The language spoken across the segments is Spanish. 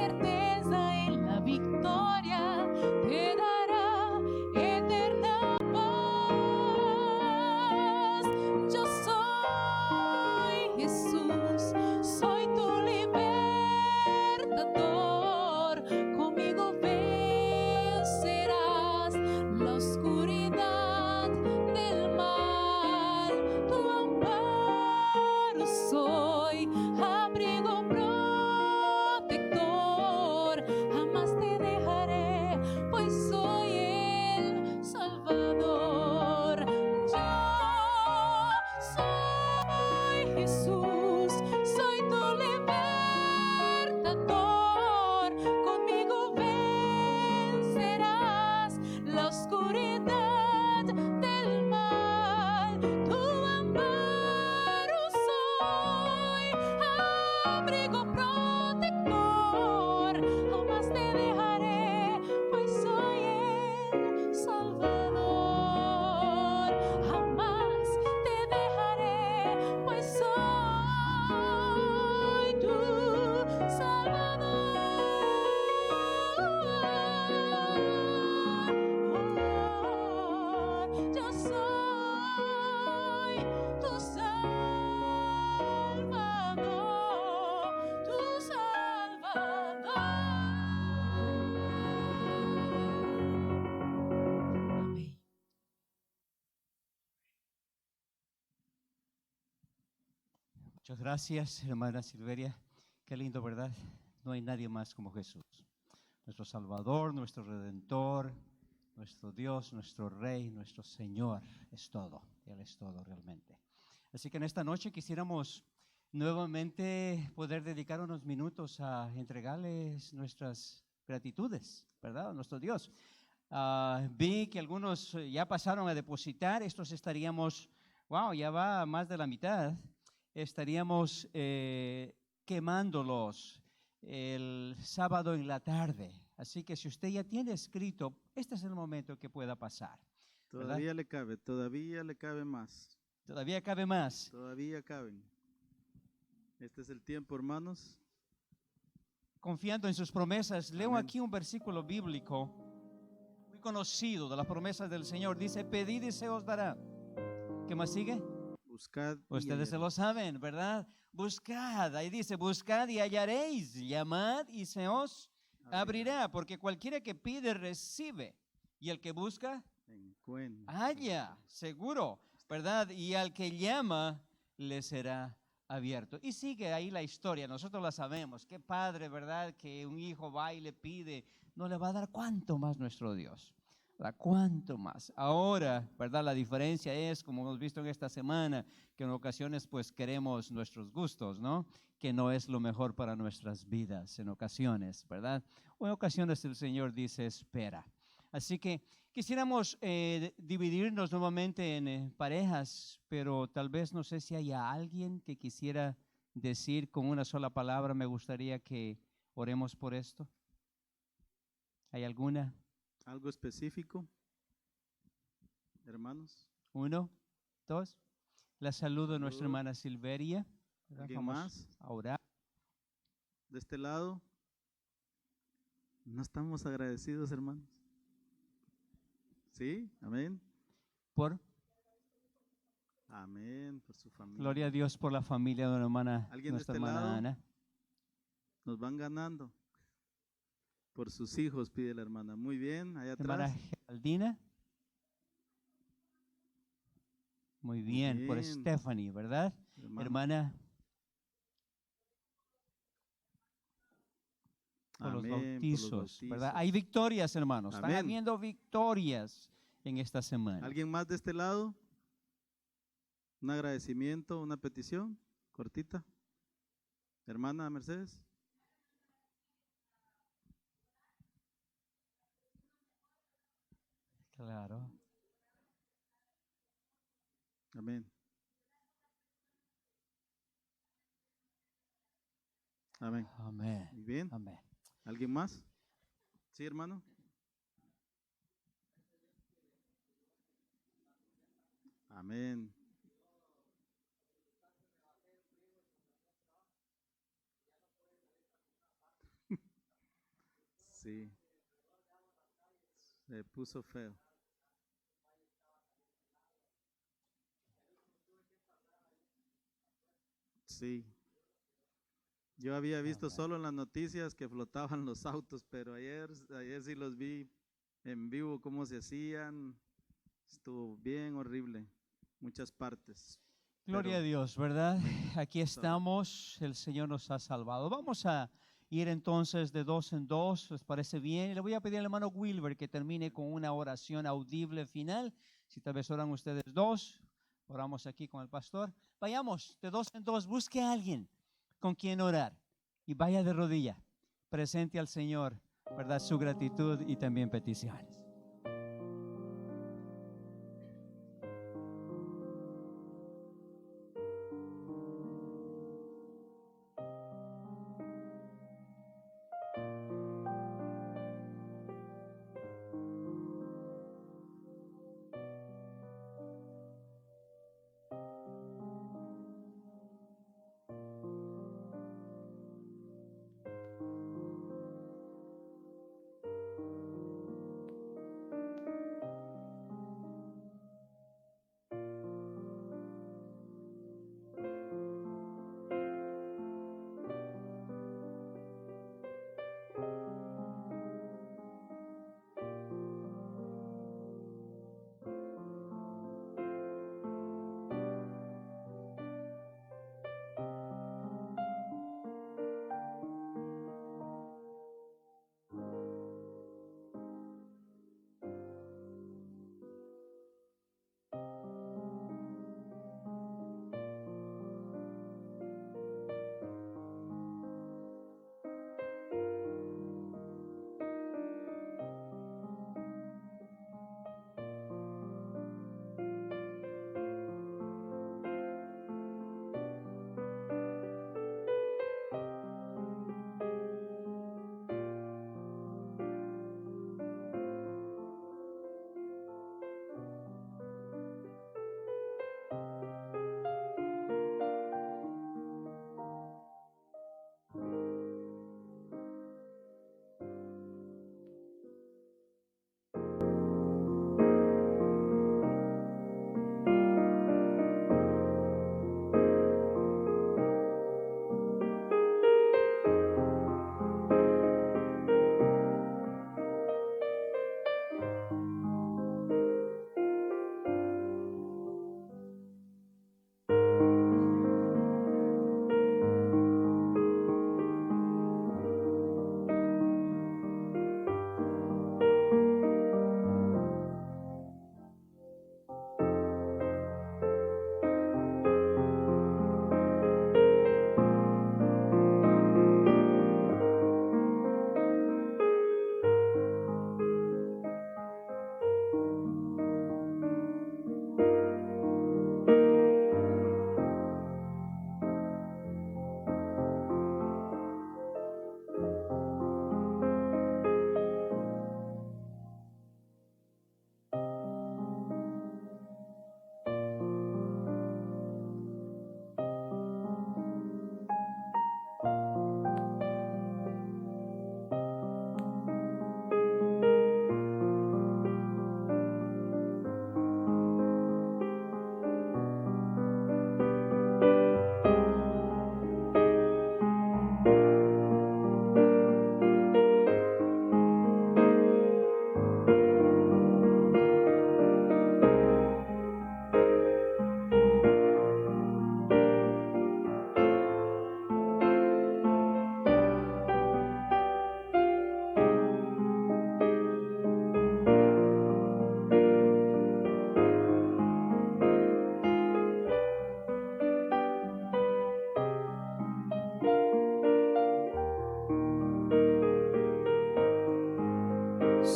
certeza en la victoria, te dará eterna paz. Yo soy Jesús, soy tu libertador, conmigo vencerás la oscuridad del mal. Tu amparo soy, abrigo protector, jamás te dejaré, pues soy el Salvador. Yo soy Jesús, soy tu libertador, conmigo vencerás la oscuridad del mal. Tu amparo soy, abrigo protector, jamás te dejaré, pues soy el Salvador. Jamás te dejaré, pues soy tu Salvador. Yo soy tu Salvador, tu Salvador. Amén. Muchas gracias, hermana Silveria. Qué lindo, ¿verdad? No hay nadie más como Jesús. Nuestro Salvador, nuestro Redentor, nuestro Dios, nuestro Rey, nuestro Señor. Es todo. Él es todo realmente. Así que en esta noche quisiéramos nuevamente poder dedicar unos minutos a entregarles nuestras gratitudes, ¿verdad? A nuestro Dios. Vi que algunos ya pasaron a depositar. Estos estaríamos, wow, ya va a más de la mitad. Estaríamos quemándolos el sábado en la tarde. Así que si usted ya tiene escrito, este es el momento que pueda pasar. ¿Verdad? Todavía le cabe más. Todavía cabe más. Todavía caben. Este es el tiempo, hermanos. Confiando en sus promesas, leo Amén. aquí un versículo bíblico muy conocido de las promesas del Señor. Dice, pedid y se os dará. ¿Qué más sigue? Buscad. y Ustedes se lo hallaréis. saben, ¿verdad? Buscad, ahí dice, buscad y hallaréis, llamad y se os abrirá, porque cualquiera que pide recibe, y el que busca Encuentra. halla, seguro, ¿verdad? Y al que llama le será abierto. Y sigue ahí la historia, nosotros la sabemos. Qué padre, ¿verdad? Que un hijo va y le pide, no le va a dar cuánto más nuestro Dios. ¿Cuánto más? Ahora, ¿verdad? La diferencia es, como hemos visto en esta semana, que en ocasiones pues queremos nuestros gustos, ¿no? Que no es lo mejor para nuestras vidas en ocasiones, ¿verdad? O en ocasiones el Señor dice, espera. Así que quisiéramos dividirnos nuevamente en parejas, pero tal vez no sé si haya alguien que quisiera decir con una sola palabra, me gustaría que oremos por esto. ¿Hay alguna? Algo específico, hermanos. 1, 2. La saludo a nuestra Salud. hermana Silveria. ¿Verdad? ¿Alguien Vamos más? a orar. De este lado. ¿No estamos agradecidos, hermanos? ¿Sí? Amén. Por Amén por su familia. gloria a Dios por la familia de ¿Alguien de nuestra este hermana lado? Ana. Nos van ganando. Por sus hijos, pide la hermana. Muy bien, allá Hermana atrás. Geraldina. Muy bien, por bien. Stephanie, ¿verdad? Hermana, por los Amén, por los bautizos, ¿verdad? bautizos. Hay victorias, hermanos. Están Amén. habiendo victorias en esta semana. ¿Alguien más de este lado? ¿Un agradecimiento, una petición cortita? Hermana Mercedes. Claro. Amén. Amén. Amén. Muy bien. Amén. ¿Alguien más? Sí, hermano. Amén. Sí. Se puso feo. Sí. Yo había visto solo en las noticias que flotaban los autos, pero ayer sí los vi en vivo cómo se hacían. Estuvo bien horrible, muchas partes. Gloria a Pero Dios, ¿verdad? Aquí vamos a orar. estamos, el Señor nos ha salvado. Vamos a ir entonces de dos en dos, ¿les parece bien? Y le voy a pedir al hermano Wilber que termine con una oración audible final. Si tal vez oran ustedes dos, oramos aquí con el pastor. Vayamos de dos en dos, busque a alguien con quien orar y vaya de rodilla, presente al Señor, ¿verdad? Su gratitud y también peticiones.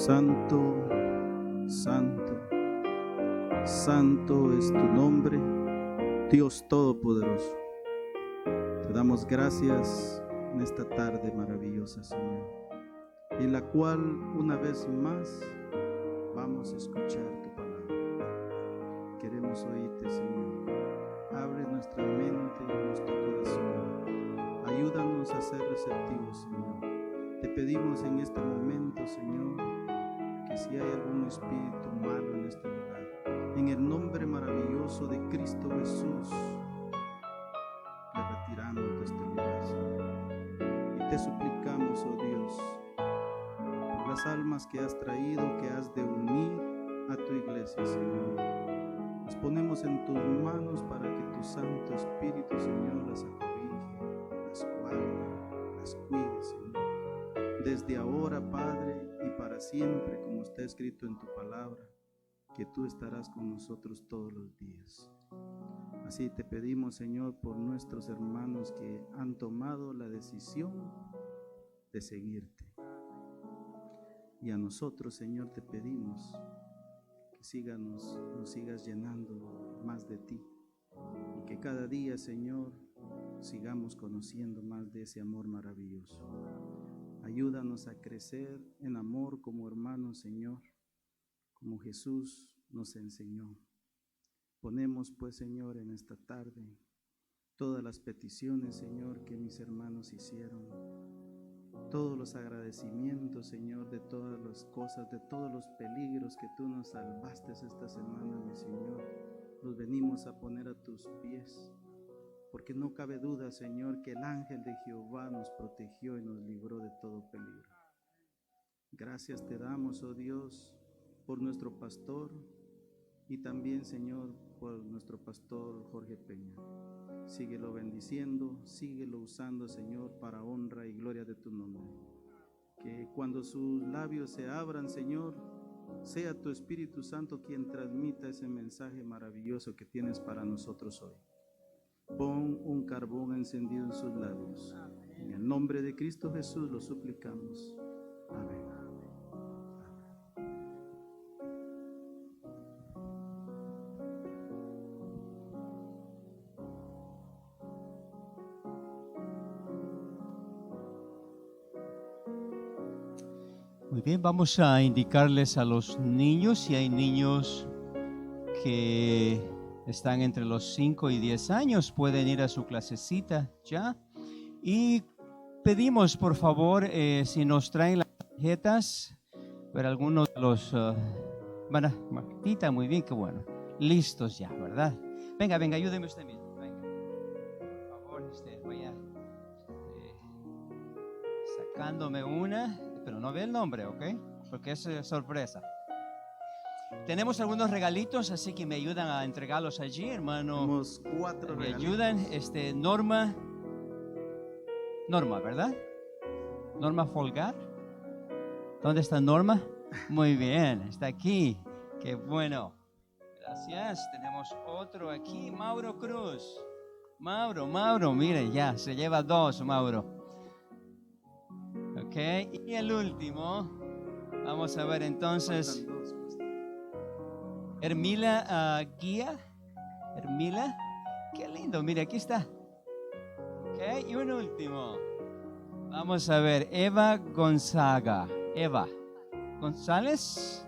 Santo, santo, santo es tu nombre, Dios Todopoderoso. Te damos gracias en esta tarde maravillosa, Señor, en la cual una vez más vamos a escuchar tu palabra. Queremos oírte, Señor. Abre nuestra mente y nuestro corazón. Ayúdanos a ser receptivos, Señor. Te pedimos en este momento, Señor, que si hay algún espíritu malo en este lugar, en el nombre maravilloso de Cristo Jesús, le retiramos de este lugar, Señor. Y te suplicamos, oh Dios, por las almas que has traído, que has de unir a tu iglesia, Señor. Las ponemos en tus manos para que tu Santo Espíritu, Señor, las acobije, las guarde, las cuide, Señor. Desde ahora, Padre, y para siempre, como está escrito en tu palabra, que tú estarás con nosotros todos los días. Así te pedimos, Señor, por nuestros hermanos que han tomado la decisión de seguirte. Y a nosotros, Señor, te pedimos que nos sigas llenando más de ti. Y que cada día, Señor, sigamos conociendo más de ese amor maravilloso. Ayúdanos a crecer en amor como hermanos, Señor, como Jesús nos enseñó. Ponemos pues, Señor, en esta tarde todas las peticiones, Señor, que mis hermanos hicieron, todos los agradecimientos, Señor, de todas las cosas, de todos los peligros que tú nos salvaste esta semana, mi Señor, los venimos a poner a tus pies, porque no cabe duda, Señor, que el ángel de Jehová nos protegió y nos libró de todo peligro. Gracias te damos, oh Dios, por nuestro pastor y también, Señor, por nuestro pastor Jorge Peña. Síguelo bendiciendo, síguelo usando, Señor, para honra y gloria de tu nombre. Que cuando sus labios se abran, Señor, sea tu Espíritu Santo quien transmita ese mensaje maravilloso que tienes para nosotros hoy. Pon un carbón encendido en sus labios. En el nombre de Cristo Jesús lo suplicamos. Amén. Muy bien, vamos a indicarles a los niños si hay niños que están entre los 5 y 10 años, pueden ir a su clasecita ya. Y pedimos, por favor, si nos traen las tarjetas, pero algunos de los Martita, muy bien, qué bueno. Listos ya, ¿verdad? Venga, ayúdeme usted mismo. Venga. Por favor, vaya sacándome una. Pero no ve el nombre, ¿ok? Porque es sorpresa. Tenemos algunos regalitos, así que me ayudan a entregarlos allí, hermano. Tenemos 4 Me regalitos. ayudan, Norma, ¿verdad? Norma Folgar. ¿Dónde está Norma? Muy bien, está aquí. Qué bueno. Gracias. Tenemos otro aquí, Mauro Cruz. Mauro, mire, ya, se lleva 2, Mauro. Ok, y el último, vamos a ver entonces, Hermila Guía, Hermila, qué lindo, mire, aquí está. Ok, y un último, vamos a ver, Eva Gonzaga, Eva González,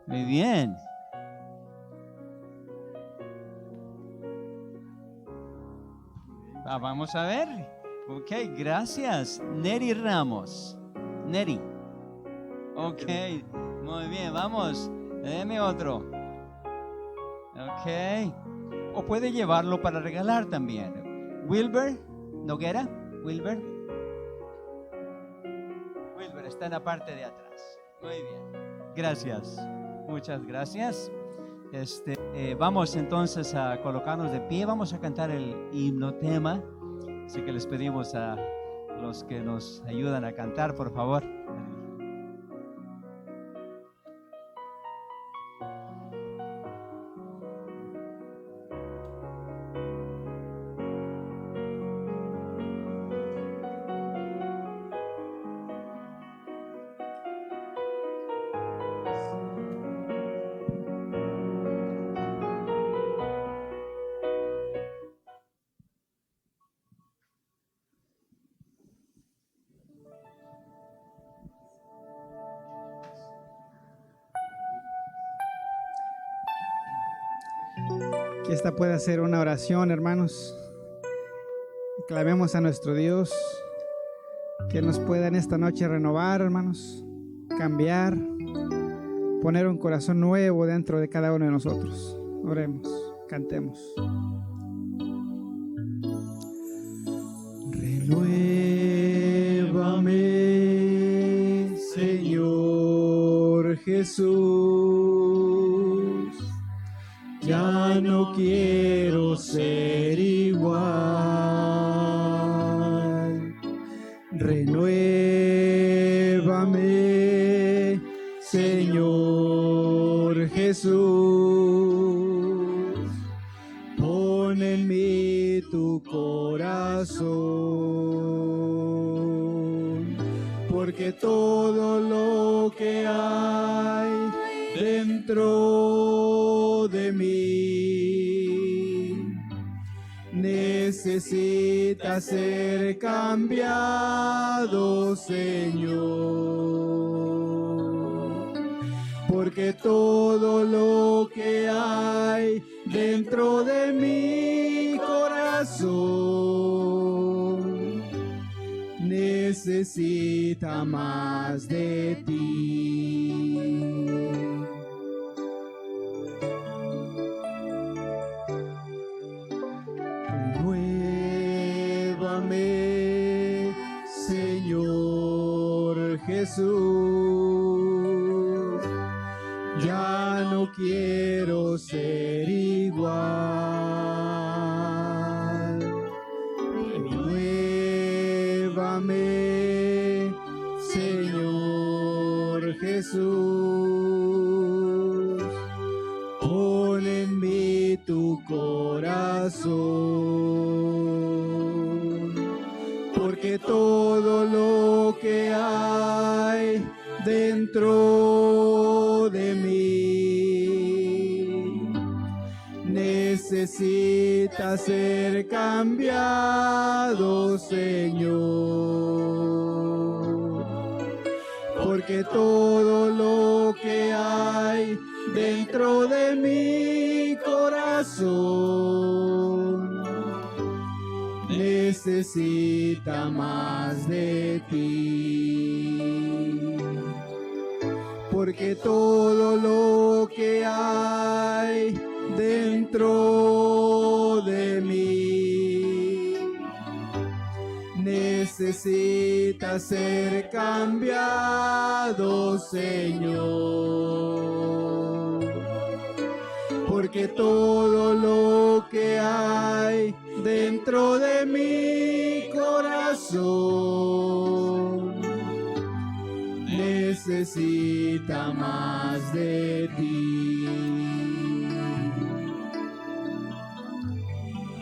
muy bien. Vamos a ver. Ok, gracias. Neri Ramos. Neri. Ok, muy bien, vamos. Deme otro. Ok. O puede llevarlo para regalar también. Wilber Noguera. Wilber está en la parte de atrás. Muy bien. Gracias. Muchas gracias. Vamos entonces a colocarnos de pie. Vamos a cantar el himno tema. Así que les pedimos a los que nos ayudan a cantar, por favor. Que esta pueda ser una oración, hermanos. Clamemos a nuestro Dios que nos pueda en esta noche renovar, hermanos, cambiar, poner un corazón nuevo dentro de cada uno de nosotros. Oremos, cantemos. Renuévame, Señor Jesús, ya no quiero ser igual. Renuévame, Señor Jesús, pon en mí tu corazón, porque todo lo que hay dentro de mí necesita ser cambiado, Señor, porque todo lo que hay dentro de mi corazón necesita más de ti. Renuévame, Señor Jesús, ya no quiero ser igual. Renuévame, Señor Jesús, pon en mí tu corazón, porque todo lo que hay dentro de mí necesita ser cambiado, Señor, porque todo lo que hay dentro de mi corazón necesita más de ti, porque todo lo que hay dentro de mí necesita ser cambiado, Señor, porque todo lo que hay dentro de mi corazón necesita más de ti.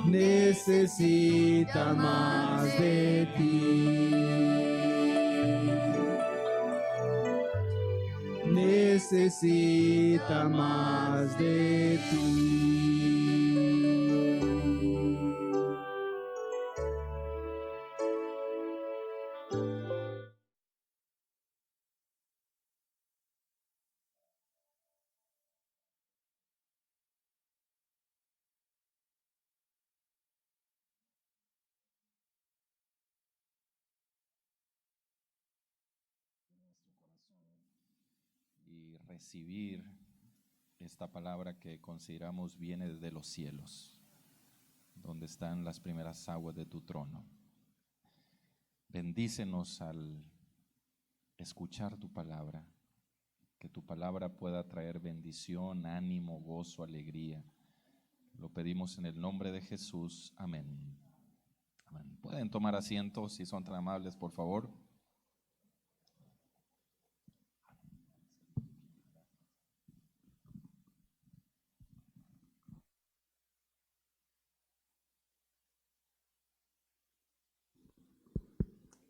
Necesita más de ti. Necesita más de ti. Y recibir esta palabra que consideramos viene desde los cielos, donde están las primeras aguas de tu trono. Bendícenos al escuchar tu palabra, que tu palabra pueda traer bendición, ánimo, gozo, alegría. Lo pedimos en el nombre de Jesús. Amén. Amén. Pueden tomar asiento si son tan amables, por favor.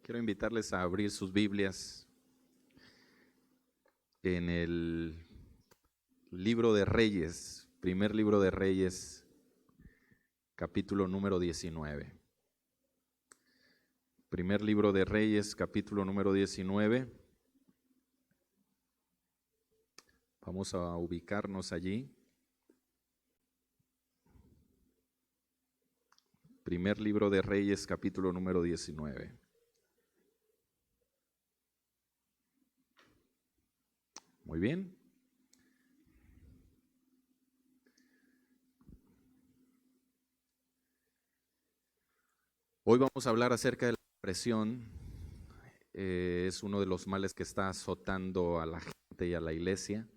Quiero invitarles a abrir sus Biblias en el libro de Reyes, primer libro de Reyes, capítulo número 19. Primer libro de Reyes, capítulo número 19. Vamos a ubicarnos allí. Primer libro de Reyes, capítulo número 19. Muy bien. Hoy vamos a hablar acerca de la depresión. Es uno de los males que está azotando a la gente y a la iglesia.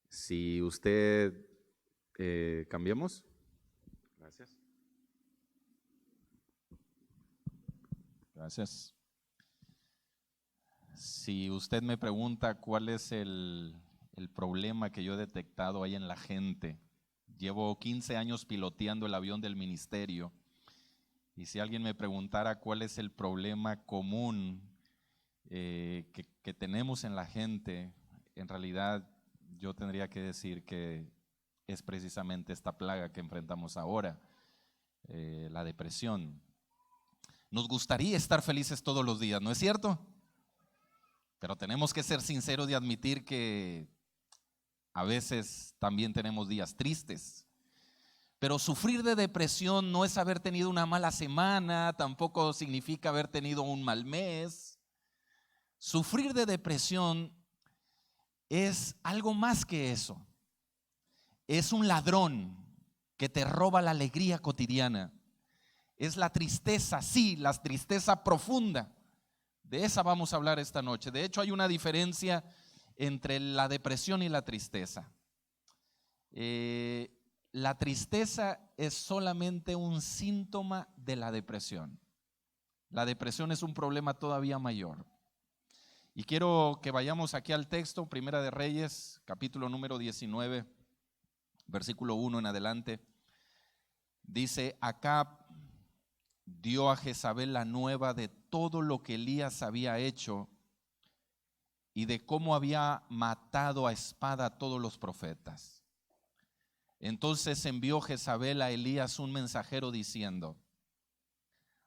Si usted, cambiamos. Gracias. Gracias. Si usted me pregunta cuál es el problema que yo he detectado ahí en la gente, llevo 15 años piloteando el avión del ministerio. Y si alguien me preguntara cuál es el problema común que tenemos en la gente, en realidad yo tendría que decir que es precisamente esta plaga que enfrentamos ahora, la depresión. Nos gustaría estar felices todos los días, ¿no es cierto? Pero tenemos que ser sinceros y admitir que a veces también tenemos días tristes. Pero sufrir de depresión no es haber tenido una mala semana, tampoco significa haber tenido un mal mes. Sufrir de depresión es algo más que eso. Es un ladrón que te roba la alegría cotidiana. Es la tristeza, sí, la tristeza profunda. De esa vamos a hablar esta noche. De hecho, hay una diferencia entre la depresión y la tristeza. La tristeza es solamente un síntoma de la depresión. La depresión es un problema todavía mayor. Y quiero que vayamos aquí al texto, Primera de Reyes, capítulo número 19, versículo 1 en adelante. Dice: Acab dio a Jezabel la nueva de todo lo que Elías había hecho y de cómo había matado a espada a todos los profetas. Entonces envió Jezabel a Elías un mensajero diciendo: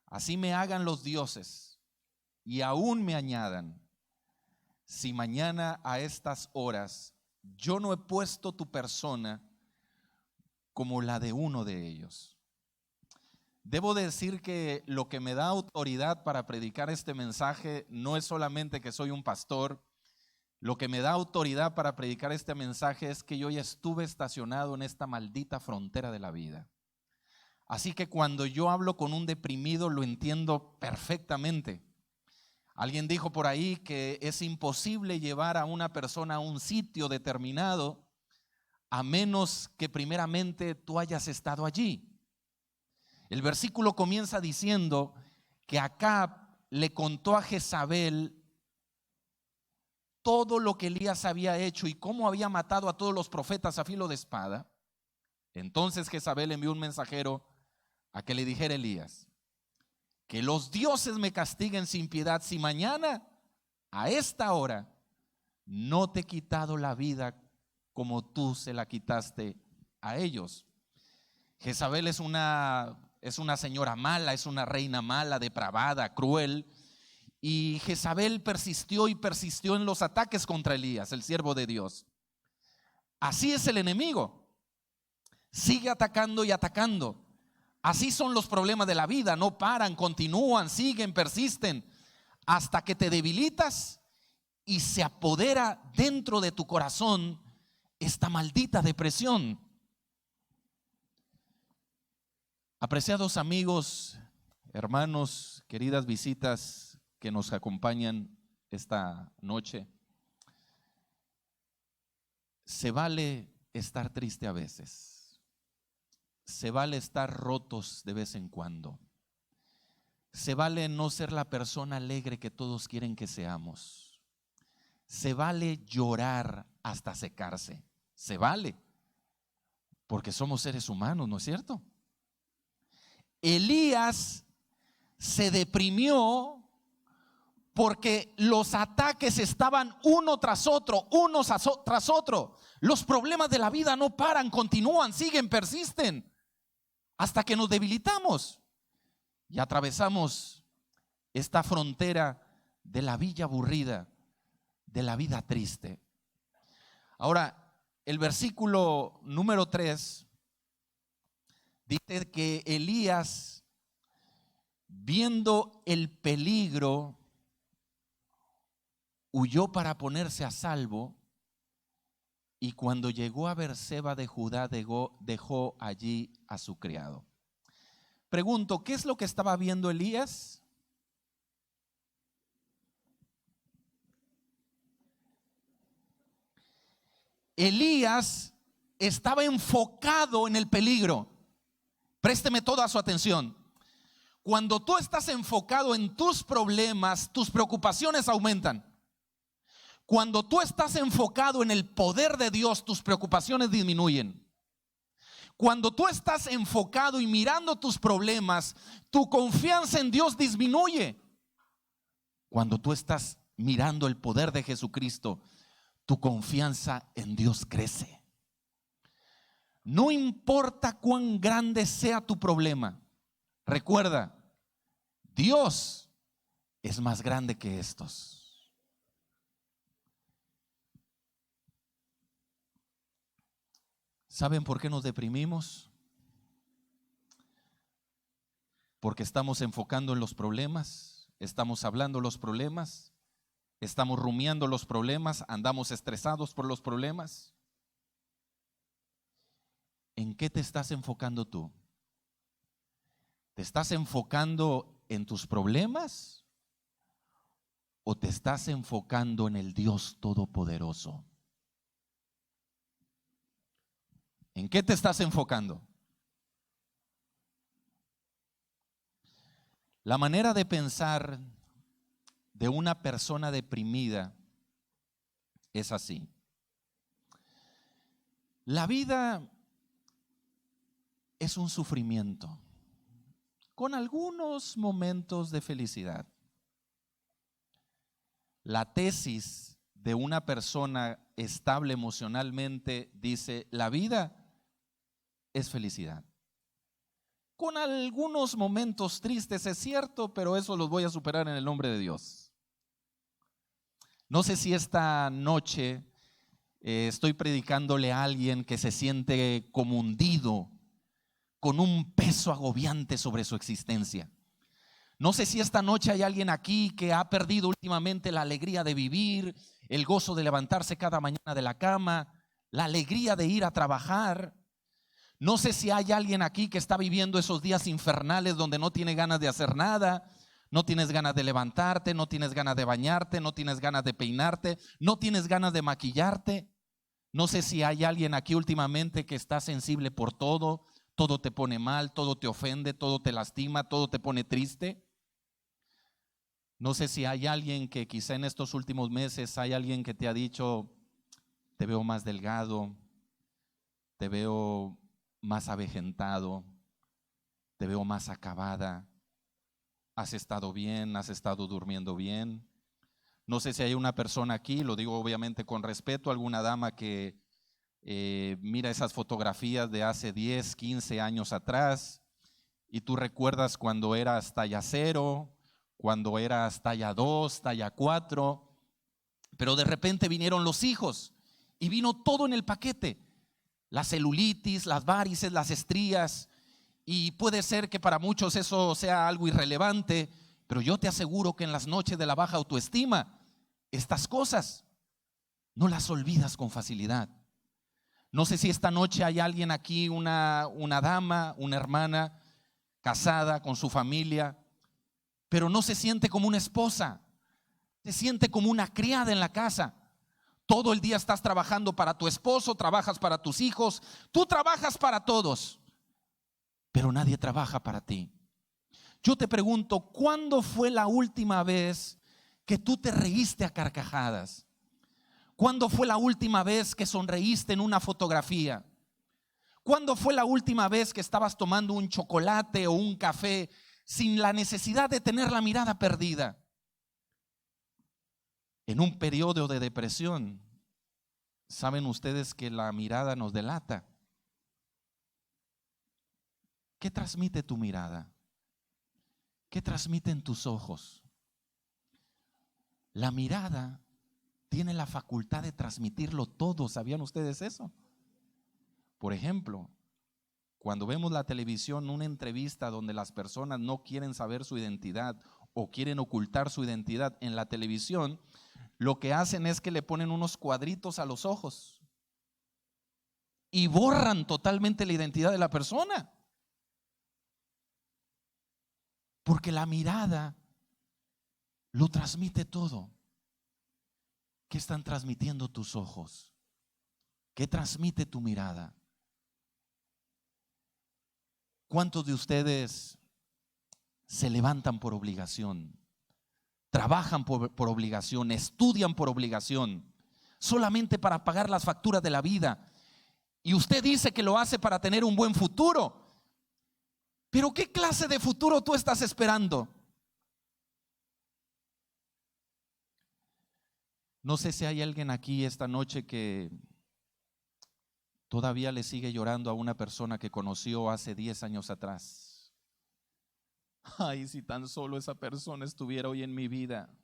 así me hagan los dioses y aún me añadan, si mañana a estas horas yo no he puesto tu persona como la de uno de ellos. Debo decir que lo que me da autoridad para predicar este mensaje no es solamente que soy un pastor. Lo que me da autoridad para predicar este mensaje es que yo ya estuve estacionado en esta maldita frontera de la vida. Así que cuando yo hablo con un deprimido lo entiendo perfectamente. Alguien dijo por ahí que es imposible llevar a una persona a un sitio determinado a menos que primeramente tú hayas estado allí. El versículo comienza diciendo que Acab le contó a Jezabel todo lo que Elías había hecho y cómo había matado a todos los profetas a filo de espada. Entonces Jezabel envió un mensajero a que le dijera a Elías: que los dioses me castiguen sin piedad si mañana a esta hora no te he quitado la vida como tú se la quitaste a ellos. Jezabel es una señora mala, es una reina mala, depravada, cruel. Y Jezabel persistió y persistió en los ataques contra Elías, el siervo de Dios. Así es el enemigo. Sigue atacando y atacando. Así son los problemas de la vida. No paran, continúan, siguen, persisten, hasta que te debilitas y se apodera dentro de tu corazón esta maldita depresión. Apreciados amigos, hermanos, queridas visitas que nos acompañan esta noche, se vale estar triste a veces, se vale estar rotos de vez en cuando, se vale no ser la persona alegre que todos quieren que seamos, se vale llorar hasta secarse, se vale, porque somos seres humanos, ¿no es cierto? Elías se deprimió porque los ataques estaban uno tras otro, tras otro. Los problemas de la vida no paran, continúan, siguen, persisten, hasta que nos debilitamos y atravesamos esta frontera de la vida aburrida, de la vida triste. Ahora, el versículo número 3 dice que Elías, viendo el peligro, huyó para ponerse a salvo, y cuando llegó a Berseba de Judá dejó allí a su criado. Pregunto, ¿qué es lo que estaba viendo Elías? Elías estaba enfocado en el peligro. Présteme toda su atención. Cuando tú estás enfocado en tus problemas, tus preocupaciones aumentan. Cuando tú estás enfocado en el poder de Dios, tus preocupaciones disminuyen. Cuando tú estás enfocado y mirando tus problemas, tu confianza en Dios disminuye. Cuando tú estás mirando el poder de Jesucristo, tu confianza en Dios crece. No importa cuán grande sea tu problema, recuerda, Dios es más grande que estos. ¿Saben por qué nos deprimimos? Porque estamos enfocando en los problemas, estamos hablando los problemas, estamos rumiando los problemas, andamos estresados por los problemas. ¿En qué te estás enfocando tú? ¿Te estás enfocando en tus problemas o te estás enfocando en el Dios Todopoderoso? ¿En qué te estás enfocando? La manera de pensar de una persona deprimida es así. La vida es un sufrimiento con algunos momentos de felicidad. La tesis de una persona estable emocionalmente dice: la vida es felicidad. Con algunos momentos tristes, es cierto, pero eso los voy a superar en el nombre de Dios. No sé si esta noche estoy predicándole a alguien que se siente como hundido, con un peso agobiante sobre su existencia. No sé si esta noche hay alguien aquí que ha perdido últimamente la alegría de vivir, el gozo de levantarse cada mañana de la cama, la alegría de ir a trabajar. No sé si hay alguien aquí que está viviendo esos días infernales donde no tiene ganas de hacer nada, no tienes ganas de levantarte, no tienes ganas de bañarte, no tienes ganas de peinarte, no tienes ganas de maquillarte. No sé si hay alguien aquí últimamente que está sensible por todo, todo te pone mal, todo te ofende, todo te lastima, todo te pone triste. No sé si hay alguien que quizá en estos últimos meses hay alguien que te ha dicho: te veo más delgado, te veo más avejentado, te veo más acabada, has estado bien, has estado durmiendo bien. No sé si hay una persona aquí, lo digo obviamente con respeto, alguna dama que mira esas fotografías de hace 10, 15 años atrás y tú recuerdas cuando eras talla 0, cuando eras talla 2, talla 4, pero de repente vinieron los hijos y vino todo en el paquete. La celulitis, las varices, las estrías, y puede ser que para muchos eso sea algo irrelevante, pero yo te aseguro que en las noches de la baja autoestima, estas cosas no las olvidas con facilidad. No sé si esta noche hay alguien aquí, una dama, una hermana casada con su familia, pero no se siente como una esposa, se siente como una criada en la casa. Todo el día estás trabajando para tu esposo, trabajas para tus hijos, tú trabajas para todos, pero nadie trabaja para ti. Yo te pregunto, ¿cuándo fue la última vez que tú te reíste a carcajadas? ¿Cuándo fue la última vez que sonreíste en una fotografía? ¿Cuándo fue la última vez que estabas tomando un chocolate o un café sin la necesidad de tener la mirada perdida? En un periodo de depresión, ¿saben ustedes que la mirada nos delata? ¿Qué transmite tu mirada? ¿Qué transmiten tus ojos? La mirada tiene la facultad de transmitirlo todo. ¿Sabían ustedes eso? Por ejemplo, cuando vemos la televisión, una entrevista donde las personas no quieren saber su identidad o quieren ocultar su identidad en la televisión, lo que hacen es que le ponen unos cuadritos a los ojos y borran totalmente la identidad de la persona. Porque la mirada lo transmite todo. ¿Qué están transmitiendo tus ojos? ¿Qué transmite tu mirada? ¿Cuántos de ustedes se levantan por obligación? Trabajan por obligación, estudian por obligación, solamente para pagar las facturas de la vida. Y usted dice que lo hace para tener un buen futuro. Pero ¿qué clase de futuro tú estás esperando? No sé si hay alguien aquí esta noche que todavía le sigue llorando a una persona que conoció hace 10 años atrás. Ay, si tan solo esa persona estuviera hoy en mi vida.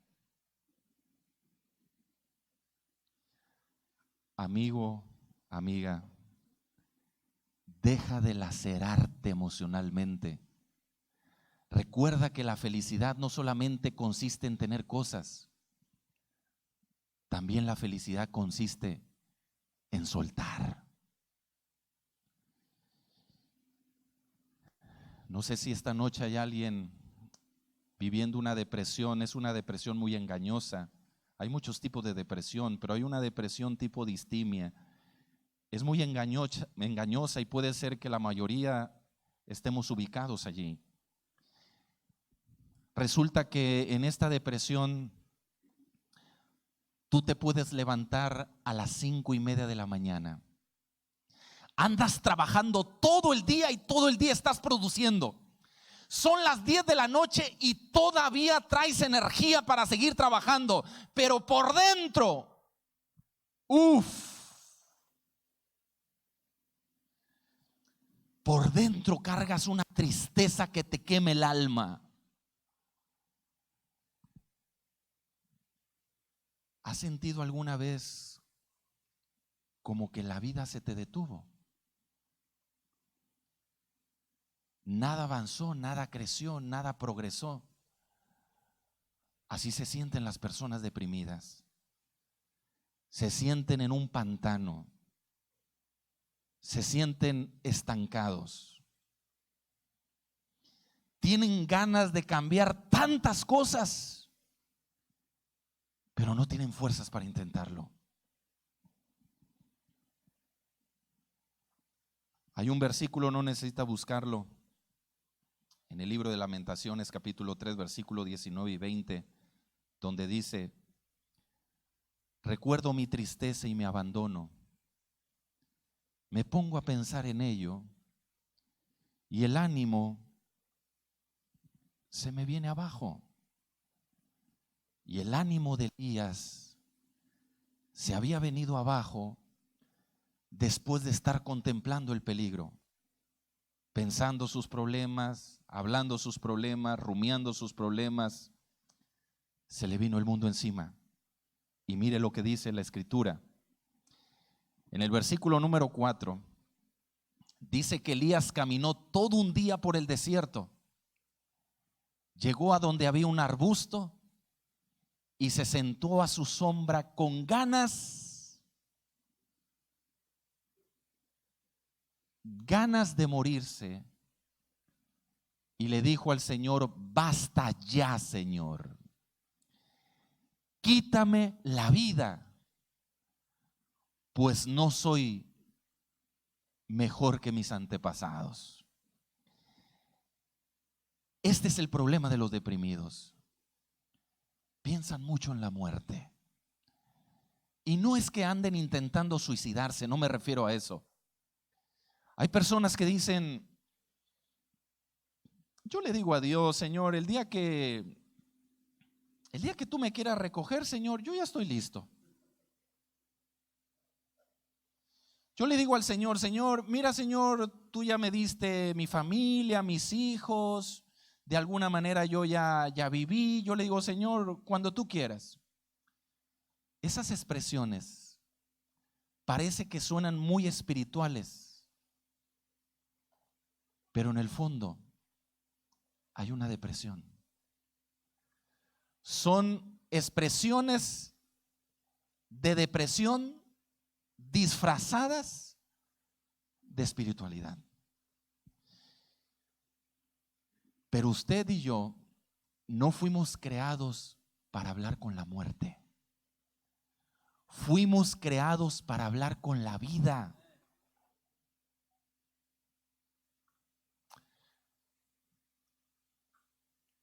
Amigo, amiga, deja de lacerarte emocionalmente. Recuerda que la felicidad no solamente consiste en tener cosas, también la felicidad consiste en soltar. No sé si esta noche hay alguien viviendo una depresión. Es una depresión muy engañosa. Hay muchos tipos de depresión, pero hay una depresión tipo distimia. Es muy engañosa y puede ser que la mayoría estemos ubicados allí. Resulta que en esta depresión tú te puedes levantar a las 5:30 de la mañana. Andas trabajando todo el día y todo el día estás produciendo. Son las 10 de la noche y todavía traes energía para seguir trabajando, pero por dentro, por dentro cargas una tristeza que te queme el alma. ¿Has sentido alguna vez como que la vida se te detuvo? Nada avanzó, nada creció, nada progresó. Así se sienten las personas deprimidas. Se sienten en un pantano. Se sienten estancados. Tienen ganas de cambiar tantas cosas, pero no tienen fuerzas para intentarlo. Hay un versículo, no necesita buscarlo, en el libro de Lamentaciones, capítulo 3, versículo 19 y 20, donde dice: recuerdo mi tristeza y me abandono. Me pongo a pensar en ello y el ánimo se me viene abajo. Y el ánimo de Elías se había venido abajo después de estar contemplando el peligro, pensando sus problemas, hablando sus problemas, rumiando sus problemas. Se le vino el mundo encima. Y mire lo que dice la Escritura. En el versículo número 4 dice que Elías caminó todo un día por el desierto. Llegó a donde había un arbusto y se sentó a su sombra con ganas de morirse, y le dijo al Señor: basta ya, Señor, quítame la vida, pues no soy mejor que mis antepasados. Este es el problema de los deprimidos. Piensan mucho en la muerte. Y no es que anden intentando suicidarse, no me refiero a eso. Hay personas que dicen: yo le digo a Dios, Señor, el día que tú me quieras recoger, Señor, yo ya estoy listo. Yo le digo al Señor: Señor, mira, Señor, tú ya me diste mi familia, mis hijos, de alguna manera yo ya viví. Yo le digo: Señor, cuando tú quieras. Esas expresiones parece que suenan muy espirituales, pero en el fondo hay una depresión. Son expresiones de depresión disfrazadas de espiritualidad. Pero usted y yo no fuimos creados para hablar con la muerte. Fuimos creados para hablar con la vida.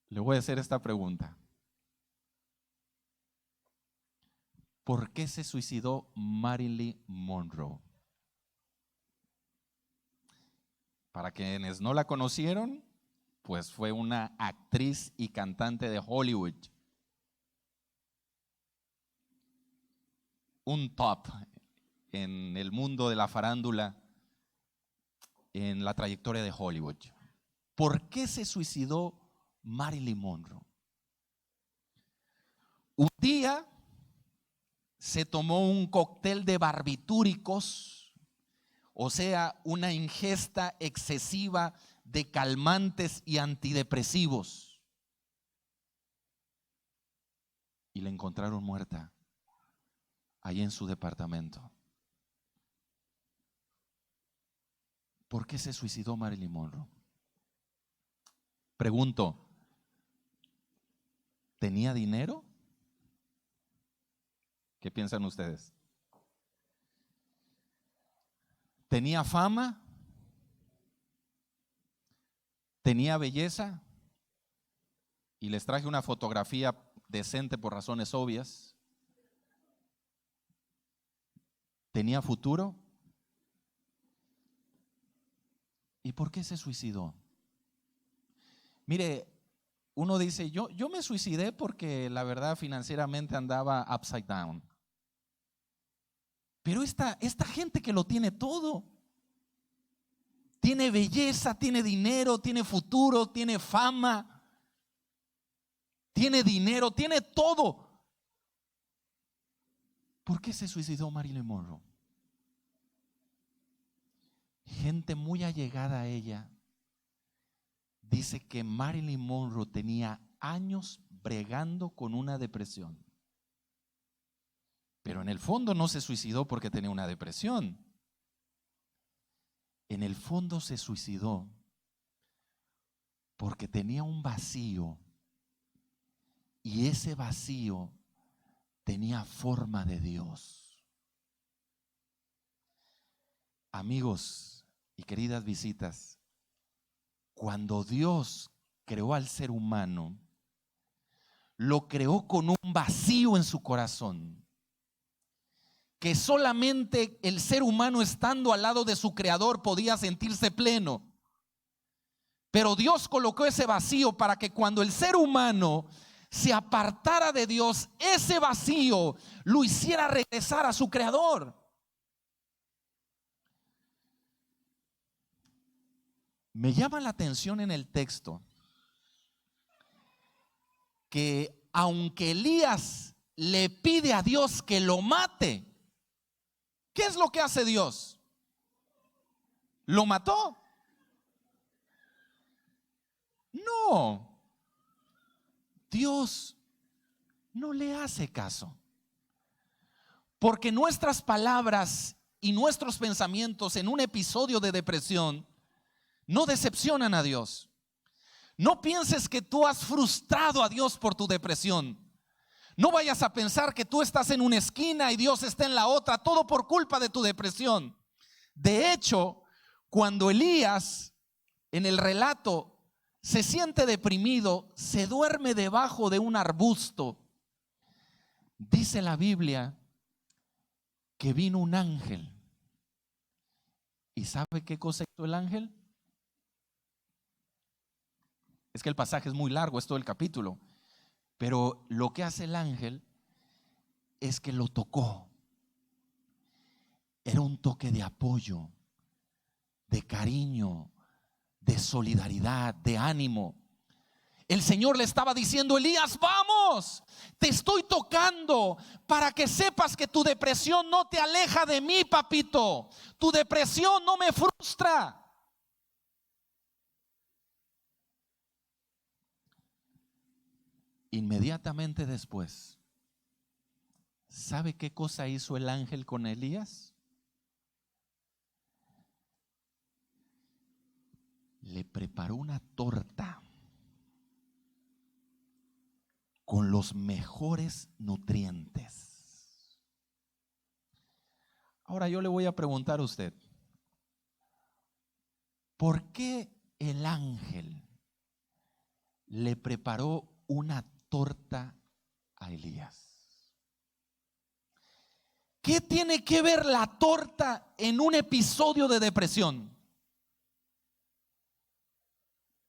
Le voy a hacer esta pregunta. ¿Por qué se suicidó Marilyn Monroe? Para quienes no la conocieron, pues fue una actriz y cantante de Hollywood. Un top en el mundo de la farándula, en la trayectoria de Hollywood. ¿Por qué se suicidó Marilyn Monroe? Un día se tomó un cóctel de barbitúricos, o sea, una ingesta excesiva de calmantes y antidepresivos, y la encontraron muerta ahí en su departamento. ¿Por qué se suicidó Marilyn Monroe? Pregunto, ¿tenía dinero? ¿Qué piensan ustedes? ¿Tenía fama? ¿Tenía belleza? Y les traje una fotografía decente por razones obvias. ¿Tenía futuro? ¿Y por qué se suicidó? Mire, uno dice, yo me suicidé porque la verdad financieramente andaba upside down. Pero esta gente que lo tiene todo, tiene belleza, tiene dinero, tiene futuro, tiene fama, tiene dinero, tiene todo. ¿Por qué se suicidó Marilyn Monroe? Gente muy allegada a ella dice que Marilyn Monroe tenía años bregando con una depresión. Pero en el fondo no se suicidó porque tenía una depresión. En el fondo se suicidó porque tenía un vacío, y ese vacío tenía forma de Dios. Amigos y queridas visitas, cuando Dios creó al ser humano, lo creó con un vacío en su corazón, que solamente el ser humano, estando al lado de su creador, podía sentirse pleno. Pero Dios colocó ese vacío para que cuando el ser humano se apartara de Dios, ese vacío lo hiciera regresar a su creador. Me llama la atención en el texto que aunque Elías le pide a Dios que lo mate, ¿qué es lo que hace Dios? ¿Lo mató? No. Dios no le hace caso. Porque nuestras palabras y nuestros pensamientos en un episodio de depresión no decepcionan a Dios. No pienses que tú has frustrado a Dios por tu depresión. No vayas a pensar que tú estás en una esquina y Dios está en la otra, todo por culpa de tu depresión. De hecho, cuando Elías en el relato se siente deprimido, se duerme debajo de un arbusto. Dice la Biblia que vino un ángel. ¿Y sabe qué cosa hizo el ángel? Es que el pasaje es muy largo, es todo el capítulo. Pero lo que hace el ángel es que lo tocó. Era un toque de apoyo, de cariño, de solidaridad, de ánimo. El Señor le estaba diciendo: Elías, vamos, te estoy tocando para que sepas que tu depresión no te aleja de mí, papito. Tu depresión no me frustra. Inmediatamente después ¿Sabe qué cosa hizo el ángel con Elías? Le preparó una torta con los mejores nutrientes. Ahora yo le voy a preguntar a usted, ¿por qué el ángel le preparó una torta a Elías? ¿Qué tiene que ver la torta en un episodio de depresión?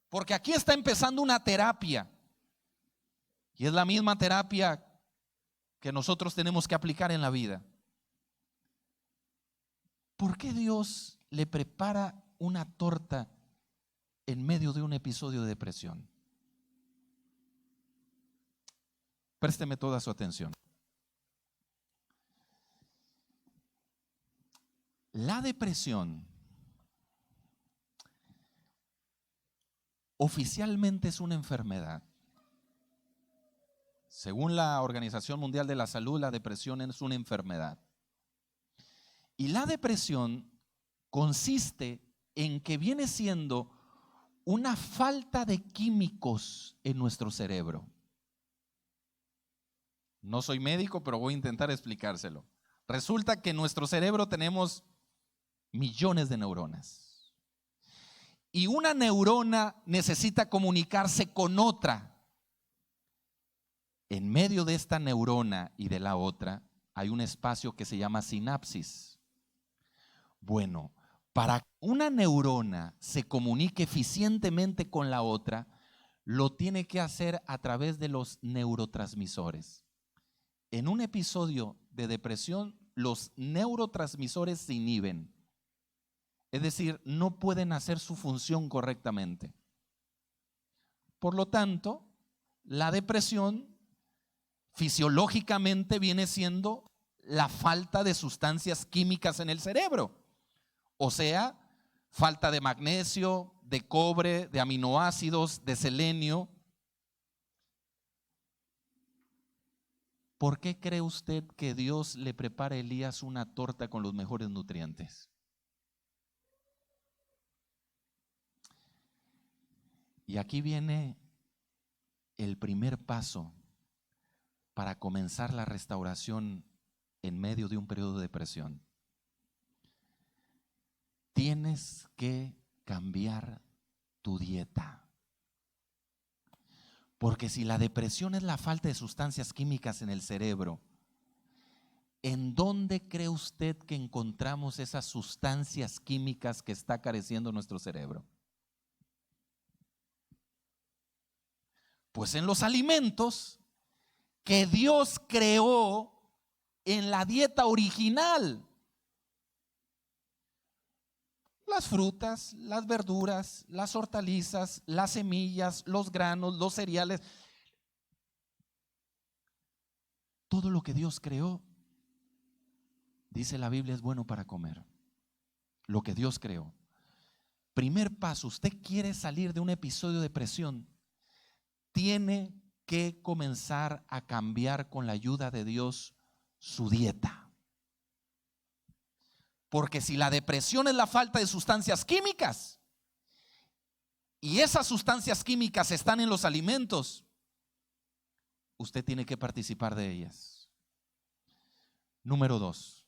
Porque aquí está empezando una terapia. Y es la misma terapia que nosotros tenemos que aplicar en la vida. ¿Por qué Dios le prepara una torta en medio de un episodio de depresión? Présteme toda su atención. La depresión oficialmente es una enfermedad. Según la Organización Mundial de la Salud, la depresión es una enfermedad. Y la depresión consiste en que viene siendo una falta de químicos en nuestro cerebro. No soy médico, pero voy a intentar explicárselo. Resulta que en nuestro cerebro tenemos millones de neuronas. Y una neurona necesita comunicarse con otra. En medio de esta neurona y de la otra hay un espacio que se llama sinapsis. Bueno, para que una neurona se comunique eficientemente con la otra, lo tiene que hacer a través de los neurotransmisores. En un episodio de depresión, los neurotransmisores se inhiben. Es decir, no pueden hacer su función correctamente. Por lo tanto, la depresión fisiológicamente viene siendo la falta de sustancias químicas en el cerebro. O sea, falta de magnesio, de cobre, de aminoácidos, de selenio. ¿Por qué cree usted que Dios le prepara a Elías una torta con los mejores nutrientes? Y aquí viene el primer paso para comenzar la restauración en medio de un periodo de depresión. Tienes que cambiar tu dieta. Porque si la depresión es la falta de sustancias químicas en el cerebro, ¿en dónde cree usted que encontramos esas sustancias químicas que está careciendo nuestro cerebro? Pues en los alimentos que Dios creó en la dieta original. Las frutas, las verduras, las hortalizas, las semillas, los granos, los cereales. Todo lo que Dios creó, dice la Biblia, es bueno para comer. Lo que Dios creó. Primer paso, usted quiere salir de un episodio de depresión, tiene que comenzar a cambiar con la ayuda de Dios su dieta. Porque si la depresión es la falta de sustancias químicas y esas sustancias químicas están en los alimentos, usted tiene que participar de ellas. Número 2.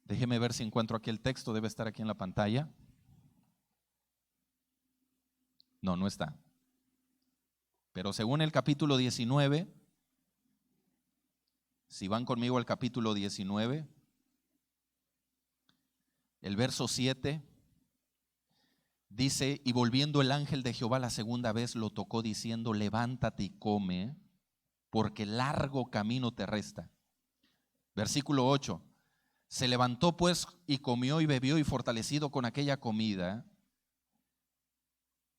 Déjeme ver si encuentro aquí el texto, debe estar aquí en la pantalla. No, no está. Pero según el capítulo 19, si van conmigo al capítulo 19, el verso 7, dice: y volviendo el ángel de Jehová la segunda vez lo tocó diciendo: levántate y come, porque largo camino te resta. Versículo 8, se levantó pues y comió y bebió, y fortalecido con aquella comida,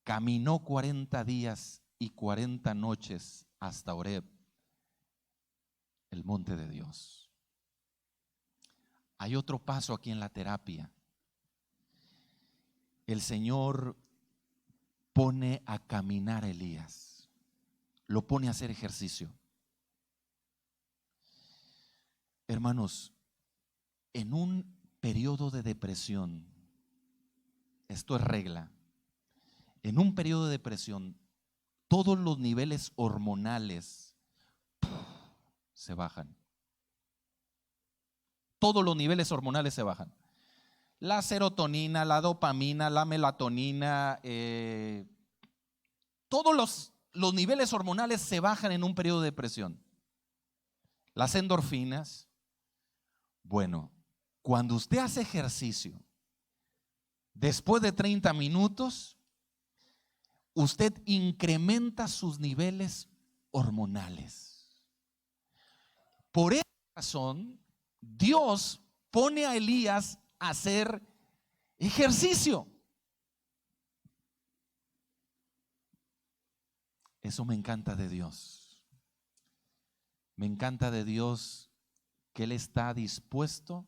caminó 40 días y 40 noches hasta Horeb, el monte de Dios. Hay otro paso aquí en la terapia. El Señor pone a caminar a Elías, lo pone a hacer ejercicio. Hermanos, en un periodo de depresión, esto es regla, en un periodo de depresión, todos los niveles hormonales se bajan. Todos los niveles hormonales se bajan. La serotonina, la dopamina, la melatonina, todos los niveles hormonales se bajan en un periodo de depresión. Las endorfinas. Bueno, cuando usted hace ejercicio, después de 30 minutos, usted incrementa sus niveles hormonales. Por esa razón, Dios pone a Elías a hacer ejercicio. Eso me encanta de Dios. Me encanta de Dios que Él está dispuesto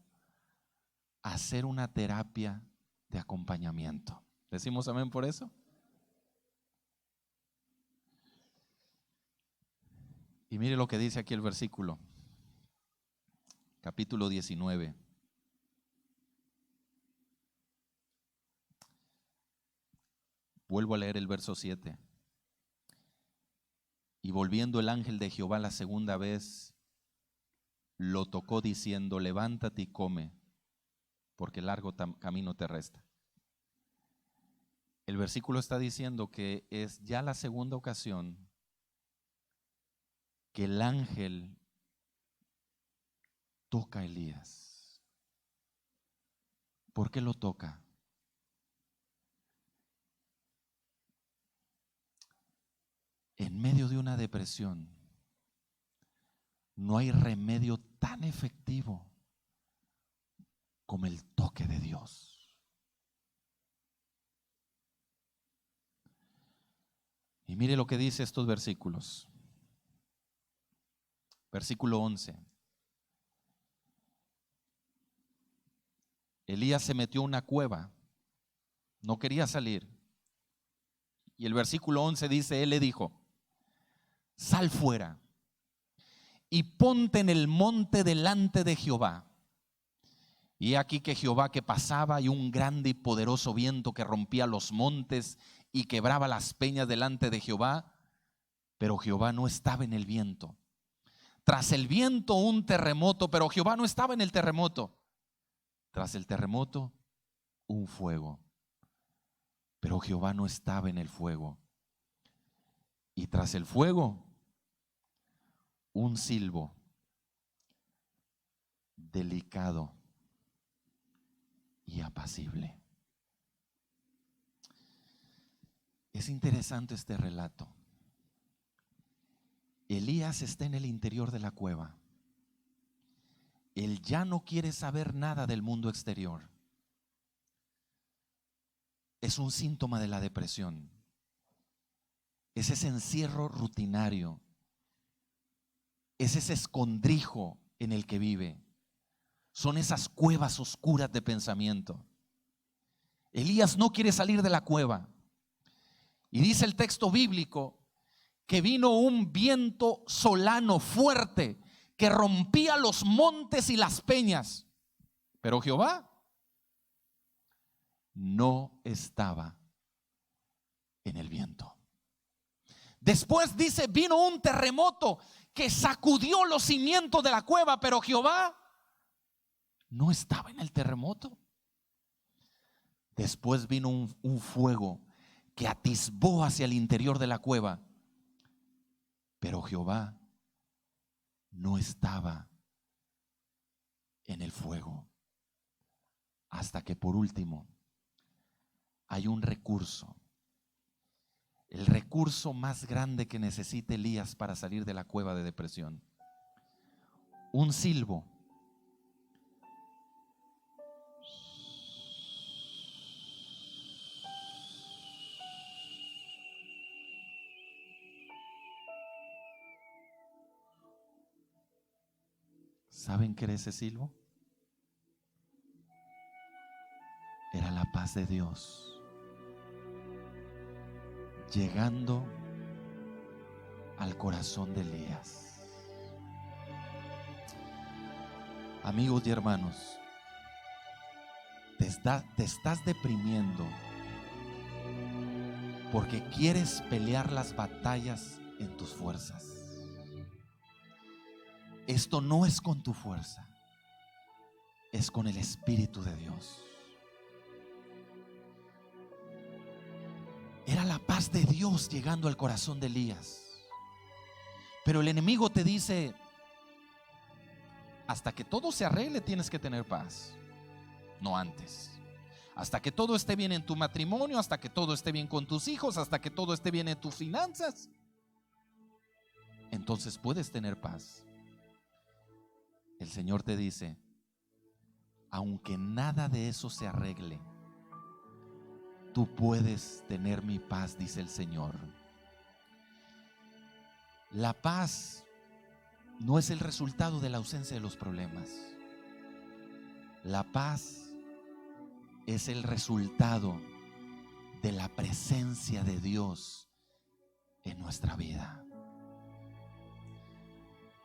a hacer una terapia de acompañamiento. ¿Decimos amén por eso? Y mire lo que dice aquí el versículo, capítulo 19. Vuelvo a leer el verso 7. Y volviendo el ángel de Jehová la segunda vez, lo tocó diciendo: levántate y come, porque largo camino te resta. El versículo está diciendo que es ya la segunda ocasión que el ángel toca a Elías. ¿Por qué lo toca? En medio de una depresión, no hay remedio tan efectivo como el toque de Dios. Y mire lo que dice estos versículos. Versículo 11. Elías se metió a una cueva, no quería salir. Y el versículo 11 dice, él le dijo: sal fuera y ponte en el monte delante de Jehová. Y aquí que Jehová que pasaba, y un grande y poderoso viento que rompía los montes y quebraba las peñas delante de Jehová, pero Jehová no estaba en el viento. Tras el viento un terremoto, pero Jehová no estaba en el terremoto. Tras el terremoto un fuego, pero Jehová no estaba en el fuego. Y tras el fuego un silbo delicado y apacible. Es interesante este relato. Elías está en el interior de la cueva. Él ya no quiere saber nada del mundo exterior. Es un síntoma de la depresión. Es ese encierro rutinario. Es ese escondrijo en el que vive. Son esas cuevas oscuras de pensamiento. Elías no quiere salir de la cueva. Y dice el texto bíblico que vino un viento solano fuerte que rompía los montes y las peñas. Pero Jehová no estaba en el viento. Después dice, vino un terremoto que sacudió los cimientos de la cueva, pero Jehová no estaba en el terremoto. Después vino un fuego que atisbó hacia el interior de la cueva, pero Jehová no estaba en el fuego. Hasta que por último hay un recurso. El recurso más grande que necesita Elías para salir de la cueva de depresión. Un silbo. ¿Saben qué era ese silbo? Era la paz de Dios llegando al corazón de Elías. Amigos y hermanos, te estás deprimiendo porque quieres pelear las batallas en tus fuerzas. Esto no es con tu fuerza, es con el Espíritu de Dios. Era la paz de Dios llegando al corazón de Elías. Pero el enemigo te dice: hasta que todo se arregle tienes que tener paz, no antes. Hasta que todo esté bien en tu matrimonio, hasta que todo esté bien con tus hijos, hasta que todo esté bien en tus finanzas, entonces puedes tener paz. El Señor te dice: aunque nada de eso se arregle, tú puedes tener mi paz, dice el Señor. La paz no es el resultado de la ausencia de los problemas. La paz es el resultado de la presencia de Dios en nuestra vida.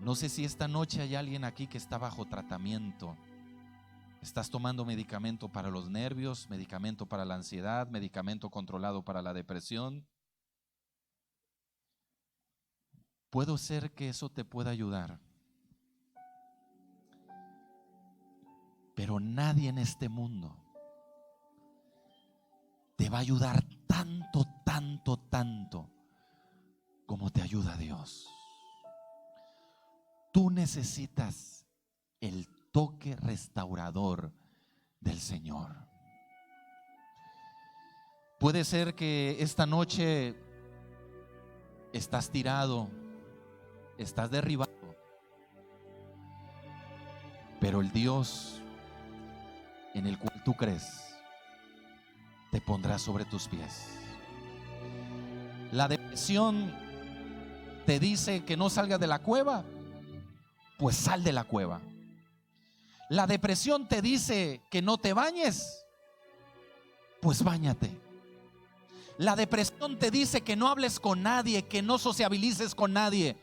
No sé si esta noche hay alguien aquí que está bajo tratamiento. Estás tomando medicamento para los nervios, medicamento para la ansiedad, medicamento controlado para la depresión. Puede ser que eso te pueda ayudar, pero nadie en este mundo te va a ayudar tanto, tanto, tanto como te ayuda Dios. Tú necesitas el toque restaurador del Señor. Puede ser que esta noche estás tirado, estás derribado, pero el Dios en el cual tú crees te pondrá sobre tus pies. La depresión te dice que no salgas de la cueva, pues sal de la cueva. La depresión te dice que no te bañes, pues báñate. La depresión te dice que no hables con nadie, que no sociabilices con nadie,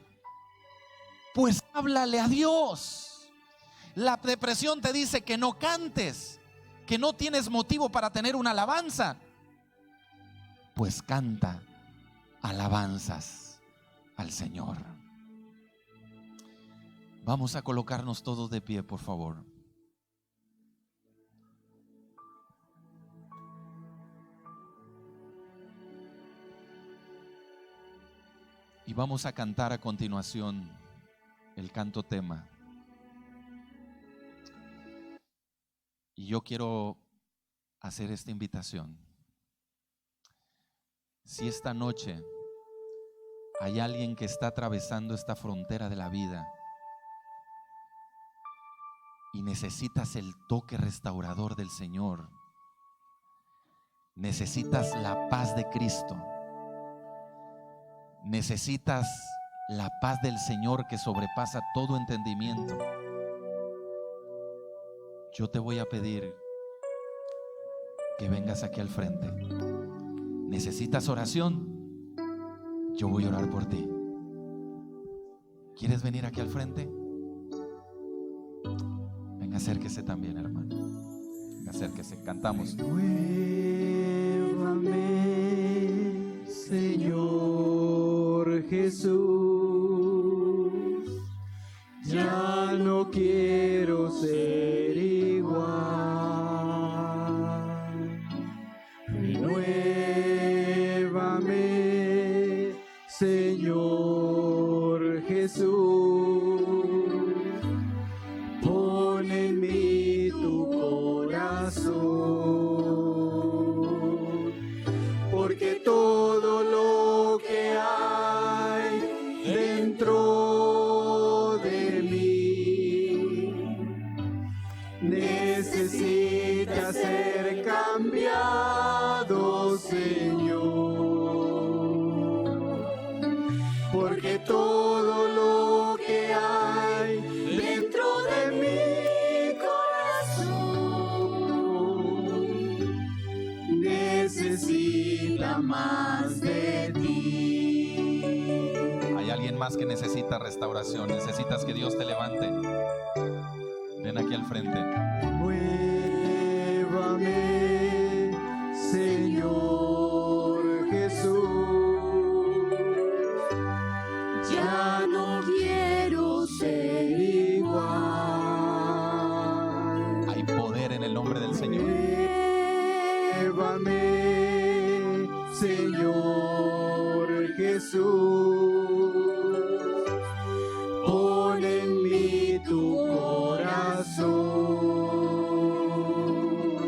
pues háblale a Dios. La depresión te dice que no cantes, que no tienes motivo para tener una alabanza, pues canta alabanzas al Señor. Vamos a colocarnos todos de pie, por favor. Y vamos a cantar a continuación el canto tema. Y yo quiero hacer esta invitación. Si esta noche hay alguien que está atravesando esta frontera de la vida y necesitas el toque restaurador del Señor, necesitas la paz de Cristo, necesitas la paz del Señor que sobrepasa todo entendimiento, yo te voy a pedir que vengas aquí al frente. ¿Necesitas oración? Yo voy a orar por ti. ¿Quieres venir aquí al frente? Venga, acérquese también, hermano. Venga, acérquese, cantamos. Renuévame, Señor Jesús, ya no quiero ser igual. Renuévame, Señor Jesús, pon en mí tu corazón, porque todo lo que hay dentro de mí necesita ser cambiado, Señor, porque todo lo que hay dentro de mi corazón necesita más de ti. ¿Hay alguien más que necesita restauración, necesitas que Dios te levante, ven aquí al frente. Muévame, Señor Jesús, ya no quiero ser igual. Hay poder en el nombre del Señor. Muévame, Señor Jesús,